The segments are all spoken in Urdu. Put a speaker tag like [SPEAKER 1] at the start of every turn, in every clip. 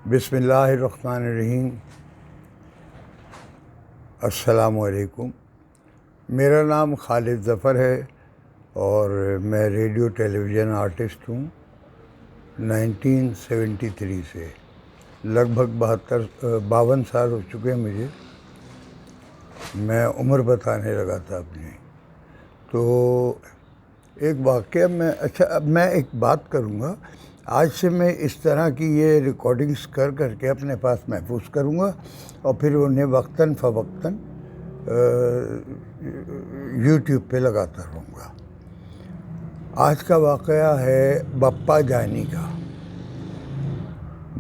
[SPEAKER 1] بسم اللہ الرحمن الرحیم۔ السلام علیکم۔ میرا نام خالد ظفر ہے اور میں ریڈیو ٹیلی ویژن آرٹسٹ ہوں 1973 سے۔ لگ بھگ 52 سال ہو چکے ہیں مجھے۔ میں عمر بتانے لگا تھا اپنی، تو ایک واقعہ میں ایک بات کروں گا آج سے۔ میں اس طرح کی یہ ریکارڈنگز کر کے اپنے پاس محفوظ کروں گا اور پھر انہیں وقتاً فوقتاً یوٹیوب پہ لگاتا رہوں گا۔ آج کا واقعہ ہے بپا جانی کا۔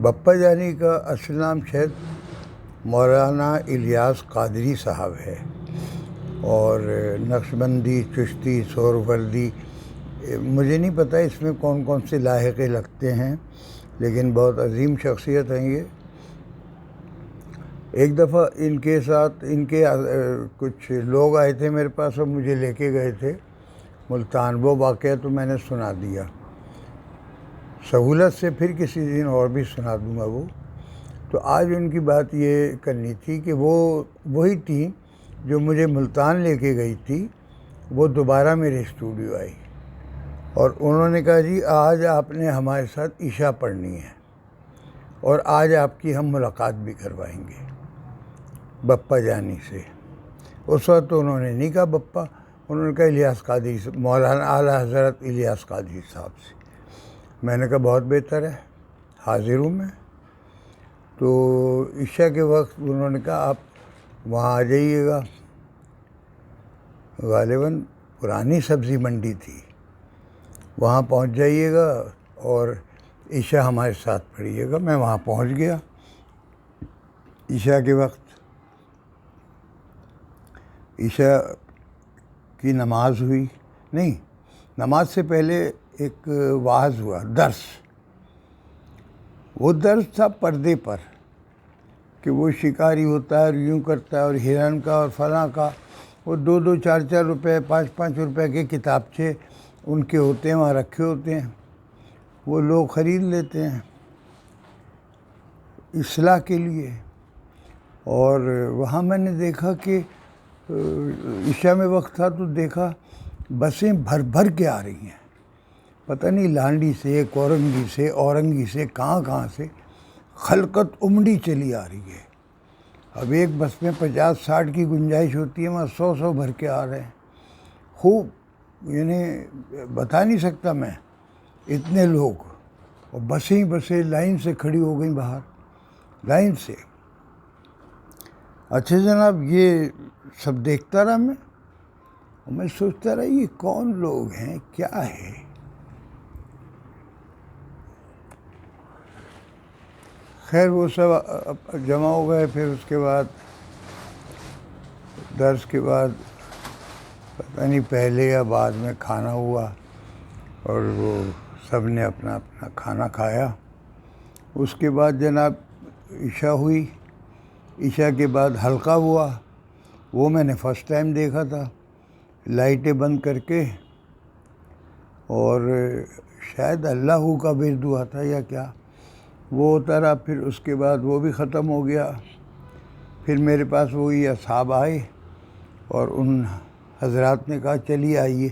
[SPEAKER 1] بپا جانی کا اصل نام شاید مولانا الیاس قادری صاحب ہے، اور نقشبندی، چشتی، سہروردی، مجھے نہیں پتہ اس میں کون کون سے لاحقے لگتے ہیں، لیکن بہت عظیم شخصیت ہیں یہ۔ ایک دفعہ ان کے ساتھ کچھ لوگ آئے تھے میرے پاس اور مجھے لے کے گئے تھے ملتان۔ وہ واقعہ تو میں نے سنا دیا، سہولت سے پھر کسی دن اور بھی سنا دوں گا وہ۔ تو آج ان کی بات یہ کرنی تھی کہ وہی ٹیم جو مجھے ملتان لے کے گئی تھی وہ دوبارہ میرے اسٹوڈیو آئی، اور انہوں نے کہا جی آج آپ نے ہمارے ساتھ عشاء پڑھنی ہے اور آج آپ کی ہم ملاقات بھی کروائیں گے بپا جانی سے۔ اس وقت تو انہوں نے نہیں کہا بپا، انہوں نے کہا الیاس قادری، مولانا اعلیٰ حضرت الیاس قادری صاحب سے۔ میں نے کہا بہت بہتر ہے، حاضر ہوں میں۔ تو عشاء کے وقت انہوں نے کہا آپ وہاں آ جائیے گا، غالباً پرانی سبزی منڈی تھی، وہاں پہنچ جائیے گا اور عشاء ہمارے ساتھ پڑھیے گا۔ میں وہاں پہنچ گیا عشاء کے وقت۔ عشاء کی نماز ہوئی، نہیں، نماز سے پہلے ایک واعظ ہوا، درس۔ وہ درس تھا پردے پر، کہ وہ شکاری ہوتا ہے اور یوں کرتا ہے، اور ہرن کا اور فلاں کا، وہ 2 4 روپے 5 روپے کے کتابچے ان کے ہوتے ہیں، وہاں رکھے ہوتے ہیں، وہ لوگ خرید لیتے ہیں اصلاح کے لیے۔ اور وہاں میں نے دیکھا کہ عشاء میں وقت تھا تو دیکھا بسیں بھر کے آ رہی ہیں، پتہ نہیں لانڈی سے، کورنگی سے، اورنگی سے، کہاں سے خلقت امڑی چلی آ رہی ہے۔ اب ایک بس میں 50 60 کی گنجائش ہوتی ہے، وہاں 100 بھر کے آ رہے ہیں، خوب، یعنی بتا نہیں سکتا میں، اتنے لوگ، اور بسیں لائن سے کھڑی ہو گئیں باہر، لائن سے۔ اچھا جناب، یہ سب دیکھتا رہا میں، اور میں سوچتا رہا یہ کون لوگ ہیں، کیا ہے۔ خیر وہ سب جمع ہو گئے۔ پھر اس کے بعد درس کے بعد پتہ نہیں پہلے یا بعد میں کھانا ہوا، اور وہ سب نے اپنا کھانا کھایا۔ اس کے بعد جناب عشاء ہوئی۔ عشاء کے بعد حلقہ ہوا، وہ میں نے فرسٹ ٹائم دیکھا تھا، لائٹیں بند کر کے، اور شاید اللہ کا ورد ہوا تھا یا کیا، وہ ہوتا رہا۔ پھر اس کے بعد وہ بھی ختم ہو گیا۔ پھر میرے پاس وہی اصحاب آئے اور ان حضرات نے کہا چلیے آئیے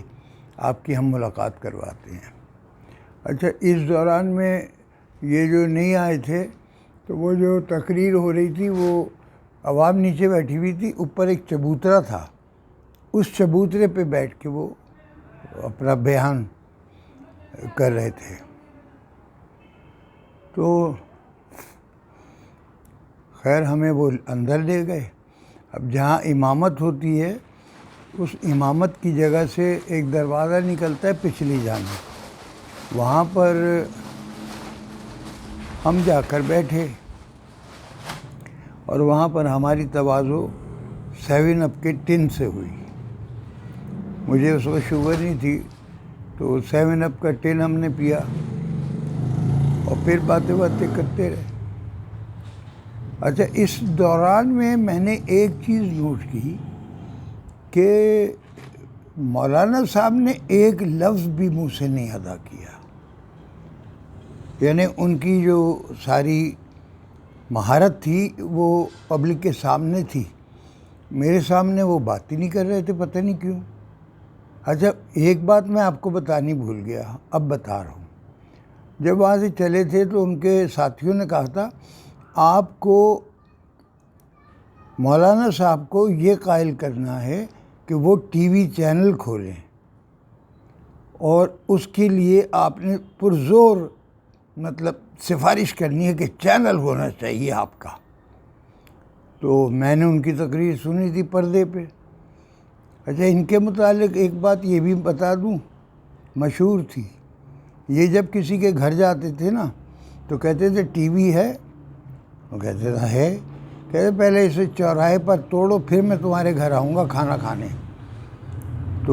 [SPEAKER 1] آپ کی ہم ملاقات کرواتے ہیں۔ اچھا، اس دوران میں یہ جو نہیں آئے تھے تو وہ جو تقریر ہو رہی تھی وہ عوام نیچے بیٹھی ہوئی تھی، اوپر ایک چبوترا تھا، اس چبوترے پہ بیٹھ کے وہ اپنا بیان کر رہے تھے۔ تو خیر ہمیں وہ اندر لے گئے۔ اب جہاں امامت ہوتی ہے اس امامت کی جگہ سے ایک دروازہ نکلتا ہے پچھلی جانب، وہاں پر ہم جا کر بیٹھے، اور وہاں پر ہماری تواضع 7 اپ کے ٹن سے ہوئی۔ مجھے اس وقت شوگر نہیں تھی، تو 7 اپ کا ٹن ہم نے پیا، اور پھر باتیں کرتے رہے۔ اچھا، اس دوران میں نے ایک چیز نوٹ کی کہ مولانا صاحب نے ایک لفظ بھی منہ سے نہیں ادا کیا، یعنی ان کی جو ساری مہارت تھی وہ پبلک کے سامنے تھی، میرے سامنے وہ بات ہی نہیں کر رہے تھے، پتہ نہیں کیوں۔ اچھا ایک بات میں آپ کو بتانی بھول گیا، اب بتا رہا ہوں۔ جب وہاں سے چلے تھے تو ان کے ساتھیوں نے کہا تھا آپ کو مولانا صاحب کو یہ قائل کرنا ہے کہ وہ ٹی وی چینل کھولیں، اور اس کے لیے آپ نے پرزور مطلب سفارش کرنی ہے کہ چینل ہونا چاہیے آپ کا۔ تو میں نے ان کی تقریر سنی تھی پردے پہ۔ اچھا ان کے متعلق ایک بات یہ بھی بتا دوں، مشہور تھی، یہ جب کسی کے گھر جاتے تھے نا تو کہتے تھے ٹی وی ہے؟ وہ کہتے تھے ہے۔ کہتے پہلے اسے چوراہے پر توڑو پھر میں تمہارے گھر آؤں گا کھانا کھانے۔